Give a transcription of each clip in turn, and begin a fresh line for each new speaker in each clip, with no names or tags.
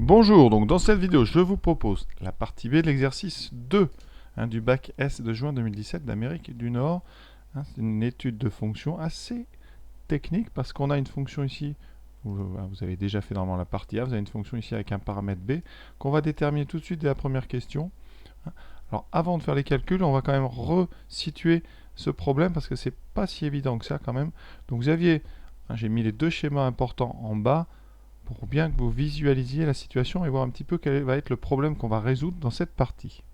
Bonjour, donc dans cette vidéo, je vous propose la partie B de l'exercice 2 du bac S de juin 2017 d'Amérique du Nord. C'est une étude de fonction assez technique parce qu'on a une fonction ici, vous avez déjà fait normalement la partie A, vous avez une fonction ici avec un paramètre B qu'on va déterminer tout de suite dès la première question. Alors avant de faire les calculs, on va quand même resituer ce problème parce que c'est pas si évident que ça quand même. Donc vous aviez, j'ai mis les deux schémas importants en bas pour bien que vous visualisiez la situation et voir un petit peu quel va être le problème qu'on va résoudre dans cette partie.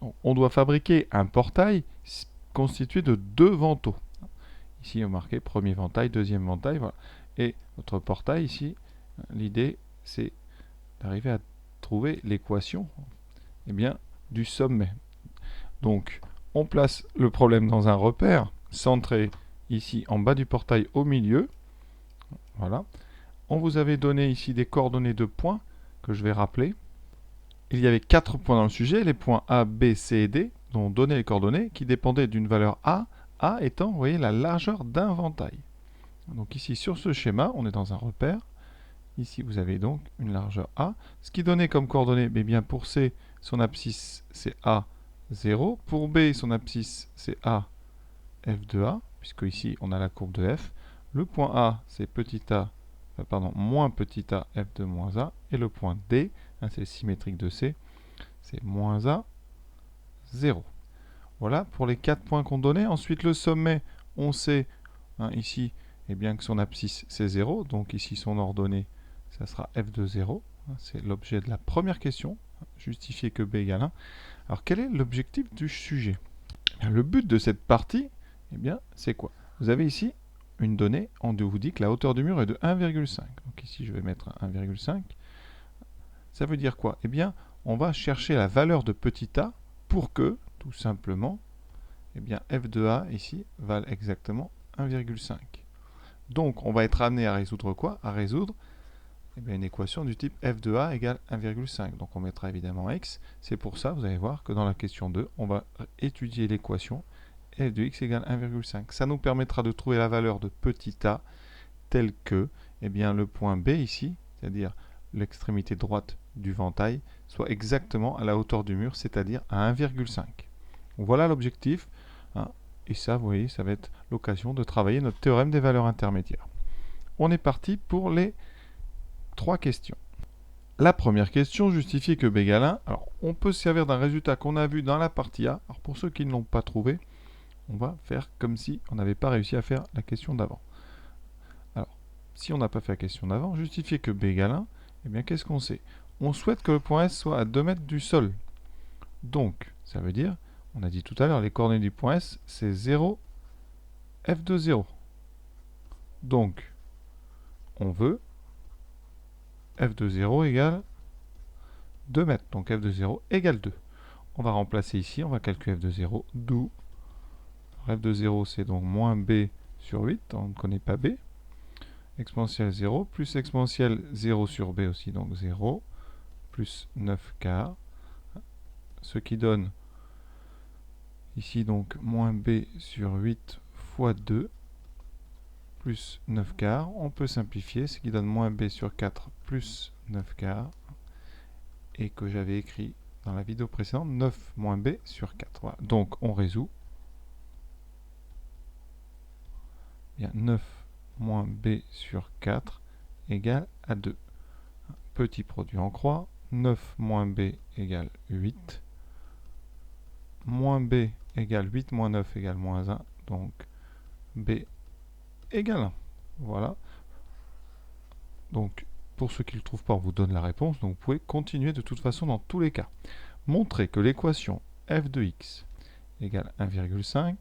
Donc, on doit fabriquer un portail constitué de deux vantaux. Ici, on marqué premier ventail, deuxième ventail, voilà. Et notre portail ici, l'idée, c'est d'arriver à trouver l'équation du sommet. Donc, on place le problème dans un repère centré ici en bas du portail au milieu. Voilà. On vous avait donné ici des coordonnées de points que je vais rappeler. Il y avait 4 points dans le sujet, les points A, B, C et D, dont on donnait les coordonnées, qui dépendaient d'une valeur A étant, vous voyez, la largeur d'un ventail. Donc ici, sur ce schéma, on est dans un repère. Ici, vous avez donc une largeur A. Ce qui donnait comme coordonnées, bien pour C, son abscisse, c'est A, 0. Pour B, son abscisse, c'est A, F de A, puisque ici, on a la courbe de F. Le point A, c'est moins petit a, F de moins A. Et le point D, c'est symétrique de C, c'est moins A, 0. Voilà pour les 4 points qu'on donnait. Ensuite, le sommet, on sait ici que son abscisse, c'est 0. Donc ici, son ordonnée, ça sera F de 0. C'est l'objet de la première question. Justifier que B égale 1. Alors, quel est l'objectif du sujet? Le but de cette partie, c'est quoi? Vous avez ici une donnée, on vous dit que la hauteur du mur est de 1,5. Donc ici, je vais mettre 1,5. Ça veut dire quoi? On va chercher la valeur de petit a pour que, tout simplement, f de a ici vale exactement 1,5. Donc, on va être amené à résoudre quoi? À résoudre une équation du type f de a égale 1,5. Donc, on mettra évidemment x. C'est pour ça, vous allez voir que dans la question 2, on va étudier l'équation f de x égale 1,5. Ça nous permettra de trouver la valeur de petit a telle que le point B ici, c'est-à-dire l'extrémité droite du ventail, soit exactement à la hauteur du mur, c'est-à-dire à 1,5. Voilà l'objectif. Et ça, vous voyez, ça va être l'occasion de travailler notre théorème des valeurs intermédiaires. On est parti pour les 3 questions. La première question, justifier que B égale 1. Alors, on peut se servir d'un résultat qu'on a vu dans la partie A. Alors, pour ceux qui ne l'ont pas trouvé, on va faire comme si on n'avait pas réussi à faire la question d'avant. Alors, si on n'a pas fait la question d'avant, justifier que B égale 1, qu'est-ce qu'on sait? On souhaite que le point S soit à 2 mètres du sol. Donc, ça veut dire, on a dit tout à l'heure, les coordonnées du point S, c'est 0, F de 0. Donc, on veut F de 0 égale 2 mètres. Donc, F de 0 égale 2. On va remplacer ici, on va calculer F de 0, d'où F de 0, c'est donc moins B sur 8, on ne connaît pas B. Exponentielle 0, plus exponentielle 0 sur B aussi, donc 0, plus 9 quarts, ce qui donne ici donc moins B sur 8 fois 2, plus 9 quarts. On peut simplifier, ce qui donne moins B sur 4 plus 9 quarts, et que j'avais écrit dans la vidéo précédente, 9 moins B sur 4. Voilà. Donc on résout. 9 moins B sur 4 égale à 2. Petit produit en croix, 9 moins B égale 8. Moins B égale 8 moins 9 égale moins 1. Donc B égale 1. Voilà. Donc pour ceux qui ne le trouvent pas, on vous donne la réponse. Donc vous pouvez continuer de toute façon dans tous les cas. Montrer que l'équation f de x égale 1,5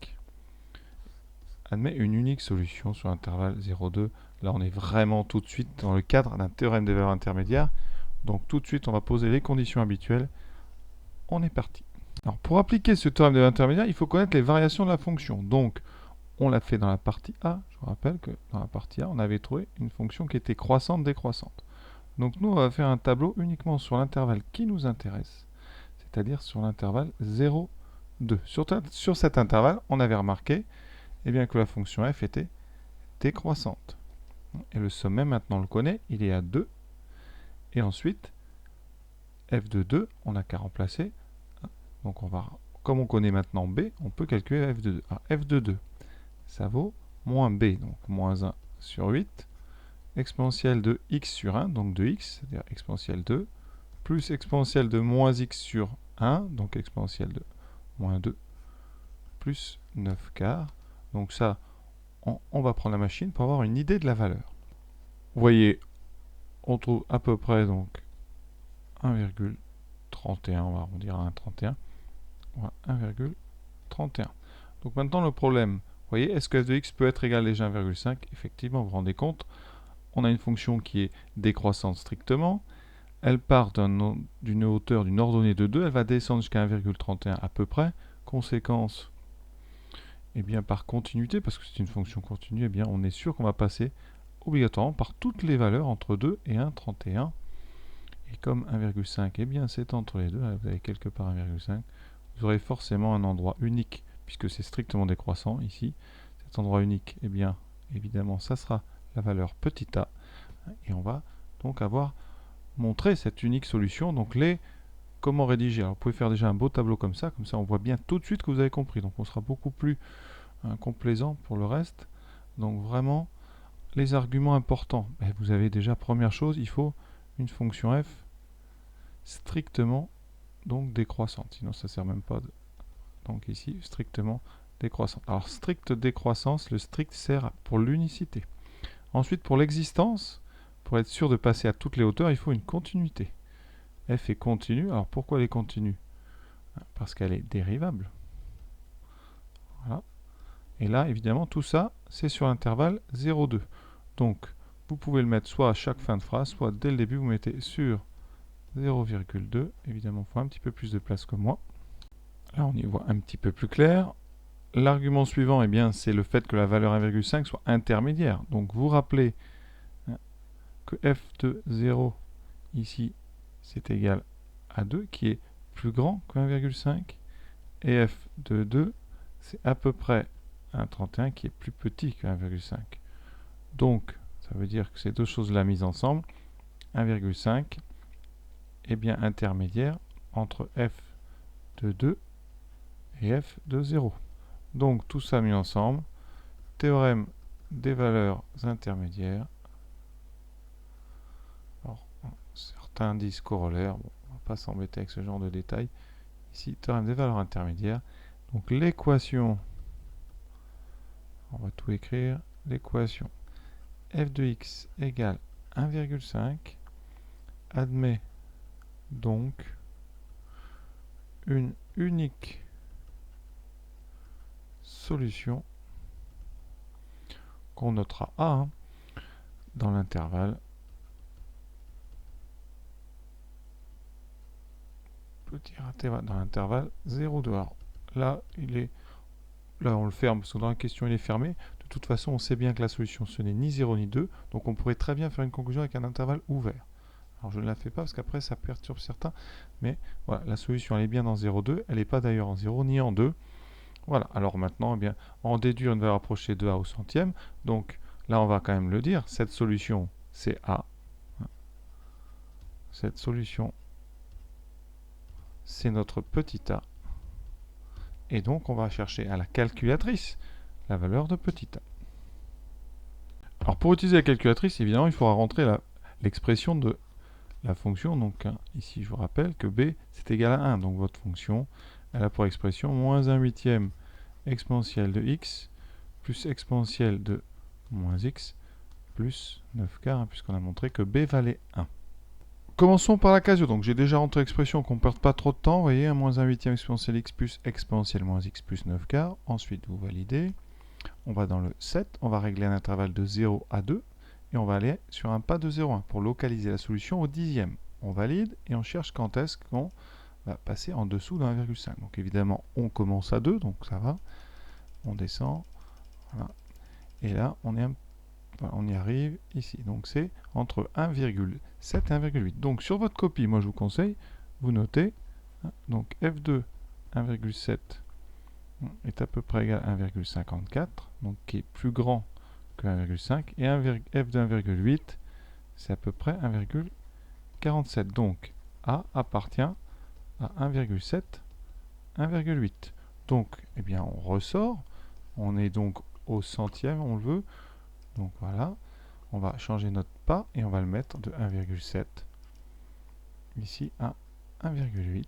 admet une unique solution sur l'intervalle 0,2. Là, on est vraiment tout de suite dans le cadre d'un théorème des valeurs intermédiaires. Donc tout de suite, on va poser les conditions habituelles. On est parti. Alors, pour appliquer ce théorème des valeurs intermédiaires, il faut connaître les variations de la fonction. Donc, on l'a fait dans la partie A. Je vous rappelle que dans la partie A, on avait trouvé une fonction qui était croissante, décroissante. Donc nous, on va faire un tableau uniquement sur l'intervalle qui nous intéresse, c'est-à-dire sur l'intervalle 0, 2. Sur cet intervalle, on avait remarqué que la fonction f était décroissante. Et le sommet, maintenant, on le connaît, il est à 2. Et ensuite, f de 2, on n'a qu'à remplacer. Donc on va, comme on connaît maintenant b, on peut calculer f de 2. Alors f de 2, ça vaut moins b, donc moins 1 sur 8, exponentielle de x sur 1, donc de x, c'est-à-dire exponentielle 2, plus exponentielle de moins x sur 1, donc exponentielle de moins 2, plus 9 quarts. Donc ça, on va prendre la machine pour avoir une idée de la valeur. Vous voyez, on trouve à peu près donc 1,31, on va arrondir à 1,31. Voilà, 1,31. Donc maintenant le problème, vous voyez, est-ce que f de x peut être égal à déjà 1,5? Effectivement, vous vous rendez compte, on a une fonction qui est décroissante strictement. Elle part d'une hauteur d'une ordonnée de 2, elle va descendre jusqu'à 1,31 à peu près. Conséquence, eh bien par continuité, parce que c'est une fonction continue, eh bien on est sûr qu'on va passer obligatoirement par toutes les valeurs entre 2 et 1,31. Et comme 1,5, eh bien c'est entre les deux, là, vous avez quelque part 1,5, vous aurez forcément un endroit unique, puisque c'est strictement décroissant ici. Cet endroit unique, eh bien évidemment ça sera la valeur petit a, et on va donc avoir montré cette unique solution. Donc comment rédiger? Alors vous pouvez faire déjà un beau tableau comme ça on voit bien tout de suite que vous avez compris. Donc on sera beaucoup plus complaisant pour le reste. Donc vraiment, les arguments importants. Vous avez déjà, première chose, il faut une fonction f strictement donc décroissante. Sinon ça ne sert même pas de... Donc ici, strictement décroissante. Alors stricte décroissance, le strict sert pour l'unicité. Ensuite, pour l'existence, pour être sûr de passer à toutes les hauteurs, il faut une continuité. F est continue. Alors pourquoi elle est continue? Parce qu'elle est dérivable. Voilà. Et là, évidemment, tout ça, c'est sur l'intervalle 0,2. Donc, vous pouvez le mettre soit à chaque fin de phrase, soit dès le début, vous mettez sur 0,2. Évidemment, il faut un petit peu plus de place que moi. Là, on y voit un petit peu plus clair. L'argument suivant, eh bien, c'est le fait que la valeur 1,5 soit intermédiaire. Donc, vous rappelez que f de 0, ici, c'est égal à 2, qui est plus grand que 1,5. Et f de 2, c'est à peu près 1,31 qui est plus petit que 1,5. Donc, ça veut dire que ces deux choses-là mises ensemble, 1,5 est bien intermédiaire entre f de 2 et f de 0. Donc, tout ça mis ensemble, théorème des valeurs intermédiaires. Alors, certains disent corollaire, bon, on ne va pas s'embêter avec ce genre de détails. Ici, théorème des valeurs intermédiaires. Donc, l'équation, on va tout écrire, l'équation f de x égale 1,5 admet donc une unique solution qu'on notera A dans l'intervalle dans l'intervalle 0,2. Alors là, on le ferme parce que dans la question il est fermé. De toute façon, on sait bien que la solution ce n'est ni 0 ni 2, donc on pourrait très bien faire une conclusion avec un intervalle ouvert. Alors je ne la fais pas parce qu'après ça perturbe certains, mais voilà, la solution elle est bien dans 0,2, elle n'est pas d'ailleurs en 0 ni en 2. Voilà, alors maintenant, eh bien, en déduire une valeur approchée de A au centième, donc là on va quand même le dire, cette solution c'est A. Cette solution c'est notre petit a. Et donc on va chercher à la calculatrice la valeur de petit a. Alors pour utiliser la calculatrice, évidemment, il faudra rentrer l'expression de la fonction. Donc ici, je vous rappelle que b, c'est égal à 1. Donc votre fonction, elle a pour expression moins 1 huitième exponentielle de x plus exponentielle de moins x plus 9 quarts, puisqu'on a montré que b valait 1. Commençons par la casio. Donc j'ai déjà rentré l'expression qu'on ne perde pas trop de temps. Vous voyez, moins 1 huitième exponentielle x plus exponentielle moins x plus 9 quarts. Ensuite, vous validez. On va dans le 7, on va régler un intervalle de 0 à 2, et on va aller sur un pas de 0,1 pour localiser la solution au dixième. On valide, et on cherche quand est-ce qu'on va passer en dessous de 1,5. Donc évidemment, on commence à 2, donc ça va. On descend, voilà. Et là, on y arrive ici. Donc c'est entre 1,7 et 1,8. Donc sur votre copie, moi je vous conseille, vous notez, donc f2 1,7 est à peu près égal à 1,54, donc qui est plus grand que 1,5, et f de 1,8, c'est à peu près 1,47. Donc, A appartient à 1,7, 1,8. Donc, eh bien, on ressort. On est donc au centième, on le veut. Donc voilà, on va changer notre pas et on va le mettre de 1,7 ici à 1,8.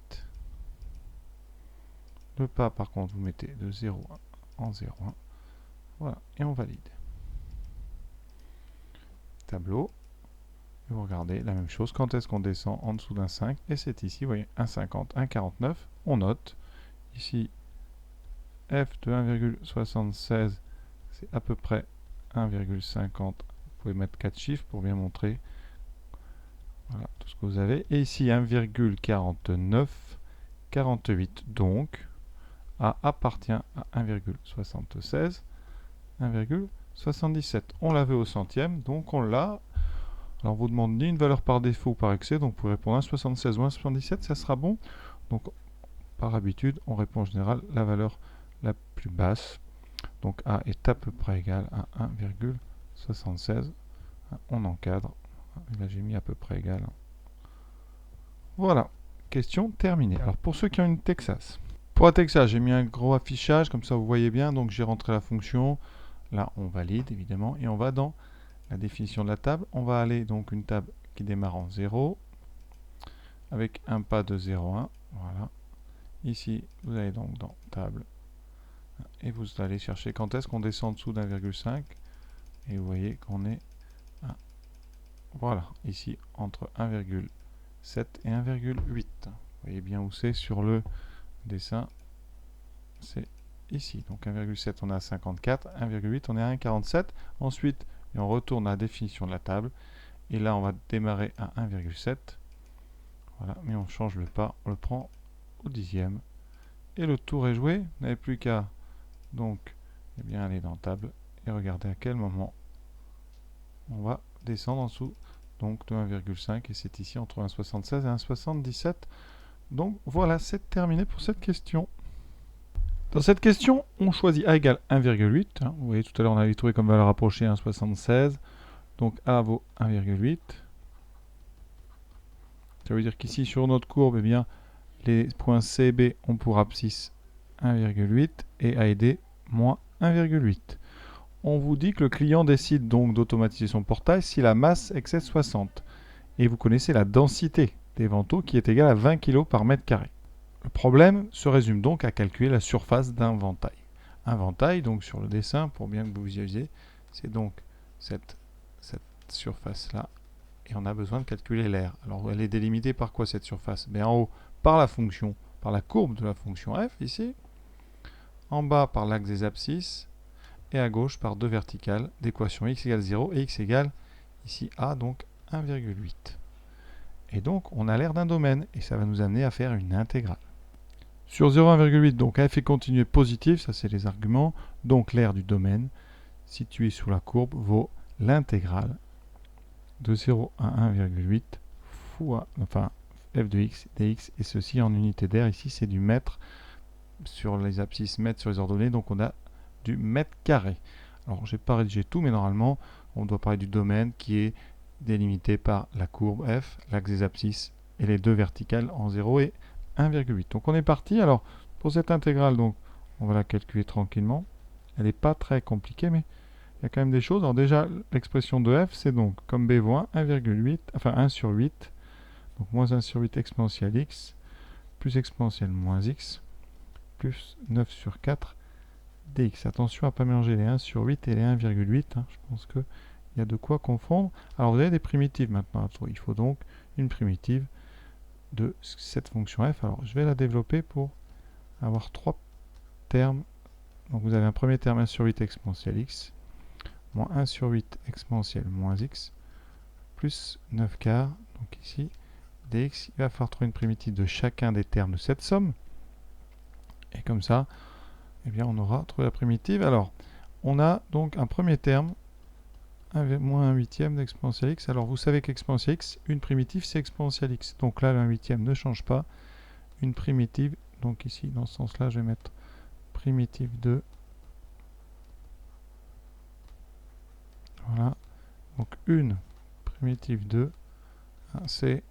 Le pas, par contre, vous mettez de 0 en 0,1. Voilà, et on valide. Tableau. Et vous regardez la même chose. Quand est-ce qu'on descend en dessous d'un 5? Et c'est ici, vous voyez, 1,50, 1,49. On note. Ici, f de 1,76, c'est à peu près 1,50. Vous pouvez mettre 4 chiffres pour bien montrer. Voilà tout ce que vous avez. Et ici, 1,49, 48. Donc, A appartient à 1,76, 1,77. On l'avait au centième, donc on l'a. Alors, on vous demande ni une valeur par défaut ou par excès, donc vous pouvez répondre 1,76 ou 1,77, ça sera bon. Donc, par habitude, on répond en général la valeur la plus basse. Donc, A est à peu près égal à 1,76. On encadre. Là, j'ai mis à peu près égal. Voilà, question terminée. Alors, pour ceux qui ont une Texas. Pour la Texas, j'ai mis un gros affichage, comme ça vous voyez bien. Donc, j'ai rentré la fonction. Là, on valide, évidemment. Et on va dans la définition de la table. On va aller donc une table qui démarre en 0, avec un pas de 0,1. Voilà. Ici, vous allez donc dans table. Et vous allez chercher quand est-ce qu'on descend en dessous d'1,5. Et vous voyez qu'on est à, voilà, ici, entre 1,7 et 1,8. Vous voyez bien où c'est sur le dessin. C'est ici. Donc 1,7, on est à 54. 1,8, on est à 1,47. Ensuite, on retourne à la définition de la table. Et là, on va démarrer à 1,7. Voilà, mais on change le pas. On le prend au dixième. Et le tour est joué. Vous n'avez plus qu'à donc eh bien, aller dans table et regarder à quel moment on va descendre en dessous donc de 1,5. Et c'est ici entre 1,76 et 1,77. Donc voilà, c'est terminé pour cette question. Dans cette question, on choisit A égale 1,8. Hein. Vous voyez, tout à l'heure, on avait trouvé comme valeur approchée 1,76. Donc A vaut 1,8. Ça veut dire qu'ici, sur notre courbe, eh bien, les points C et B ont pour abscisse 1,8 et A et D moins 1,8. On vous dit que le client décide donc d'automatiser son portail si la masse excède 60. Et vous connaissez la densité des vantaux qui est égale à 20 kg par mètre carré. Le problème se résume donc à calculer la surface d'un ventail. Un ventail, donc sur le dessin, pour bien que vous visualisez, c'est donc cette surface-là. Et on a besoin de calculer l'air. Alors elle est délimitée par quoi cette surface? En haut, par la fonction, par la courbe de la fonction f, ici. En bas, par l'axe des abscisses. Et à gauche, par deux verticales d'équation x égale 0 et x égale, ici, a, donc 1,8. Et donc, on a l'air d'un domaine, et ça va nous amener à faire une intégrale. Sur 0,1,8, donc f est continu et positif, ça c'est les arguments. Donc l'aire du domaine, situé sous la courbe, vaut l'intégrale de 0 à 1,8 fois, enfin, f de x dx, et ceci en unité d'air. Ici c'est du mètre, sur les abscisses mètres, sur les ordonnées, donc on a du mètre carré. Alors j'ai pas rédigé tout, mais normalement on doit parler du domaine qui est délimité par la courbe f, l'axe des abscisses et les deux verticales en 0 et 1,8. Donc on est parti. Alors pour cette intégrale, donc on va la calculer tranquillement. Elle n'est pas très compliquée, mais il y a quand même des choses. Alors déjà, l'expression de f, c'est donc comme b vaut 1,8, enfin 1 sur 8, donc moins 1 sur 8 exponentielle x, plus exponentielle moins x, plus 9 sur 4 dx. Attention à ne pas mélanger les 1 sur 8 et les 1,8. Hein. Je pense qu'il y a de quoi confondre. Alors vous avez des primitives maintenant. Il faut donc une primitive de cette fonction f. Alors je vais la développer pour avoir trois termes. Donc vous avez un premier terme 1 sur 8 exponentielle x, moins 1 sur 8 exponentielle moins x, plus 9 quarts, donc ici, dx. Il va falloir trouver une primitive de chacun des termes de cette somme. Et comme ça, eh bien, on aura trouvé la primitive. Alors, on a donc un premier terme, moins 1 huitième d'exponentielle x. Alors, vous savez qu'exponentielle x, une primitive, c'est exponentielle x. Donc là, le 1 huitième ne change pas. Une primitive, donc ici, dans ce sens-là, je vais mettre primitive de... Voilà. Donc, une primitive de, c'est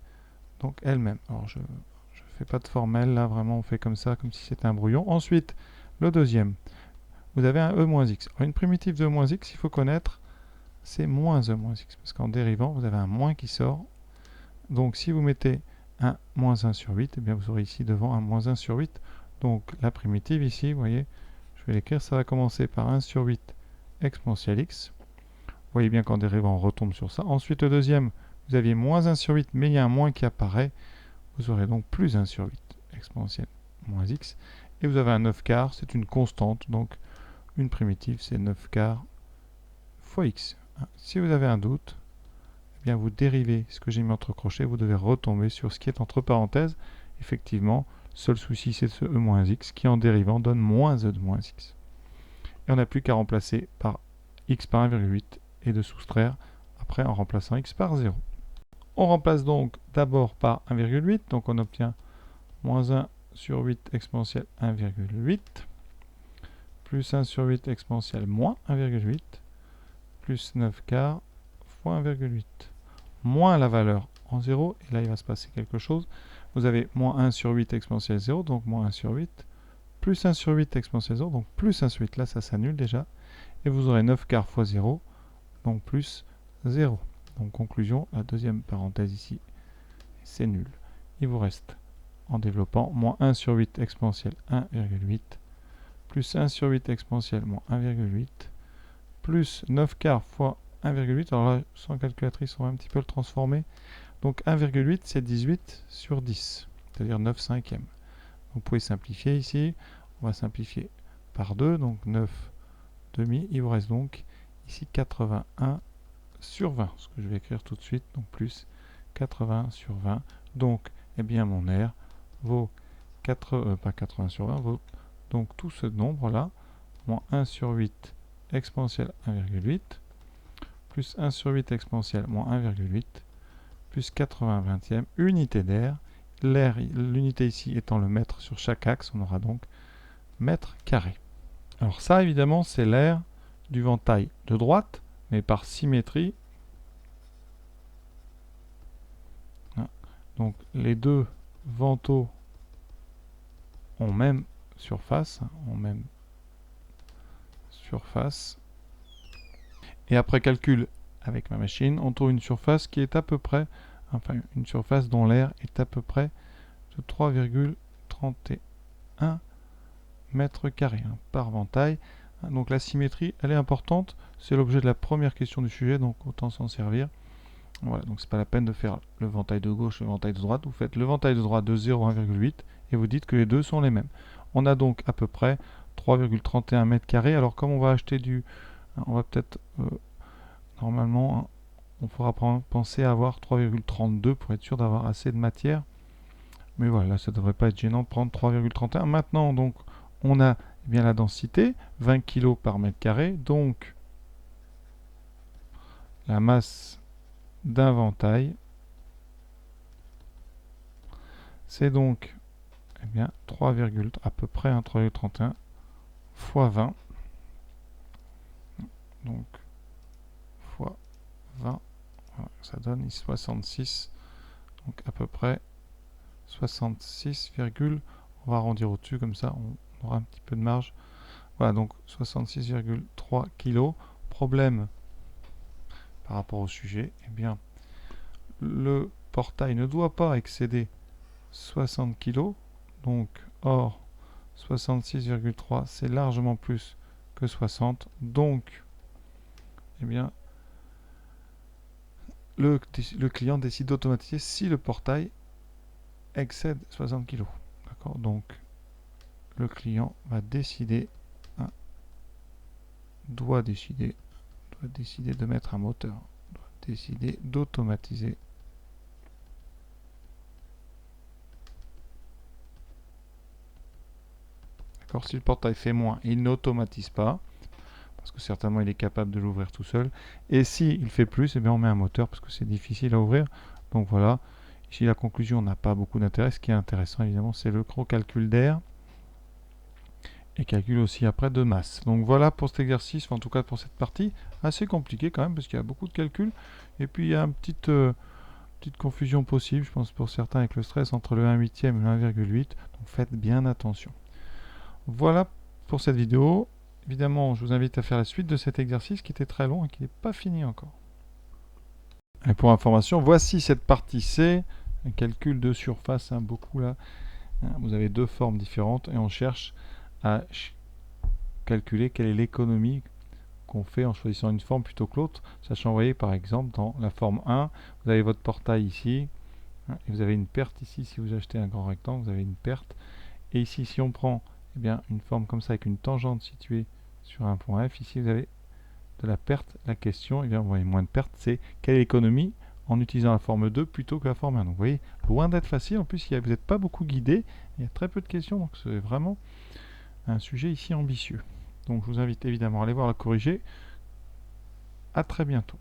donc elle-même. Alors je fais pas de formel, là vraiment on fait comme ça, comme si c'était un brouillon. Ensuite, le deuxième, vous avez un e-x. Alors, une primitive de e-x, il faut connaître, c'est moins e-x, parce qu'en dérivant, vous avez un moins qui sort. Donc si vous mettez un moins 1 sur 8, eh bien vous aurez ici devant un moins 1 sur 8. Donc la primitive ici, vous voyez, je vais l'écrire, ça va commencer par 1 sur 8 exponentielle x. Vous voyez bien qu'en dérivant, on retombe sur ça. Ensuite, le deuxième, vous aviez moins 1 sur 8, mais il y a un moins qui apparaît. Vous aurez donc plus 1 sur 8 exponentielle moins x. Et vous avez un 9 quarts, c'est une constante, donc une primitive, c'est 9 quarts fois x. Si vous avez un doute, eh bien vous dérivez ce que j'ai mis entre crochets, vous devez retomber sur ce qui est entre parenthèses. Effectivement, seul souci, c'est ce e-x qui, en dérivant, donne moins e de moins x. Et on n'a plus qu'à remplacer par x par 1,8 et de soustraire après en remplaçant x par 0. On remplace donc d'abord par 1,8, donc on obtient moins 1 sur 8 exponentielle 1,8 plus 1 sur 8 exponentielle moins 1,8 plus 9 quarts fois 1,8 moins la valeur en 0, et là il va se passer quelque chose. Vous avez moins 1 sur 8 exponentielle 0, donc moins 1 sur 8, plus 1 sur 8 exponentielle 0, donc plus 1 sur 8, là ça s'annule déjà, et vous aurez 9 quarts fois 0, donc plus 0. Donc conclusion, la deuxième parenthèse ici, c'est nul. Il vous reste, en développant, moins 1 sur 8 exponentielle 1,8, plus 1 sur 8 exponentielle moins 1,8, plus 9 quarts fois 1,8. Alors là, sans calculatrice, on va un petit peu le transformer. Donc 1,8, c'est 18 sur 10, c'est-à-dire 9 cinquièmes. Vous pouvez simplifier ici. On va simplifier par 2, donc 9 demi. Il vous reste donc ici 81 sur 20, ce que je vais écrire tout de suite, donc plus 80 sur 20. Donc, eh bien, mon R vaut pas 80 sur 20, vaut donc tout ce nombre-là, moins 1 sur 8 exponentielle 1,8, plus 1 sur 8 exponentielle moins 1,8, plus 80 vingtième, unité d'air. L'air, l'unité ici étant le mètre sur chaque axe, on aura donc mètre carré. Alors ça, évidemment, c'est l'air du ventail de droite, mais par symétrie. Donc les deux vantaux ont même surface, Et après calcul avec ma machine, on trouve une surface qui est à peu près, enfin une surface dont l'air est à peu près de 3,31 mètres carrés par ventail. Donc la symétrie, elle est importante. C'est l'objet de la première question du sujet, donc autant s'en servir. Voilà, donc c'est pas la peine de faire le ventail de gauche et le ventail de droite. Vous faites le ventail de droite de 0 à 1,8 et vous dites que les deux sont les mêmes. On a donc à peu près 3,31 mètres carrés. Alors comme on va acheter on va peut-être normalement, on pourra penser à avoir 3,32 pour être sûr d'avoir assez de matière. Mais voilà, ça ne devrait pas être gênant de prendre 3,31. Maintenant, donc, on a bien la densité, 20 kg par mètre carré. Donc, la masse d'un ventail, c'est donc eh bien, à peu près 3,31 fois 20. Donc, fois 20, voilà, ça donne 66. Donc, à peu près 66, on va arrondir au-dessus, comme ça on aura un petit peu de marge. Voilà, donc 66,3 kg. Problème par rapport au sujet, eh bien, le portail ne doit pas excéder 60 kg. Donc, or, 66,3, c'est largement plus que 60. Donc, eh bien, le client décide d'automatiser si le portail excède 60 kg. D'accord? Donc, le client va décider, doit décider de mettre un moteur, doit décider d'automatiser D'accord, si le portail fait moins, il n'automatise pas, parce que certainement il est capable de l'ouvrir tout seul. Et si il fait plus, eh bien on met un moteur, parce que c'est difficile à ouvrir. Donc voilà, ici la conclusion n'a pas beaucoup d'intérêt. Ce qui est intéressant évidemment, c'est le gros calcul d'air. Et calcul aussi après de masse. Donc voilà pour cet exercice, en tout cas pour cette partie, assez compliqué quand même, parce qu'il y a beaucoup de calculs. Et puis il y a un petit petite confusion possible, je pense pour certains avec le stress entre le 1/8 et le 1,8. Donc faites bien attention. Voilà pour cette vidéo. Évidemment, je vous invite à faire la suite de cet exercice qui était très long et qui n'est pas fini encore. Et pour information, voici cette partie C, un calcul de surface, beaucoup là. Vous avez deux formes différentes et on cherche à calculer quelle est l'économie qu'on fait en choisissant une forme plutôt que l'autre, sachant, vous voyez, par exemple, dans la forme 1, vous avez votre portail ici, et vous avez une perte ici. Si vous achetez un grand rectangle, vous avez une perte. Et ici, si on prend bien une forme comme ça avec une tangente située sur un point F, ici vous avez de la perte. La question, vous voyez, moins de perte, c'est quelle est l'économie en utilisant la forme 2 plutôt que la forme 1. Donc vous voyez, loin d'être facile. En plus, vous n'êtes pas beaucoup guidé, il y a très peu de questions, donc c'est vraiment un sujet ici ambitieux. Donc je vous invite évidemment à aller voir la corriger. À très bientôt.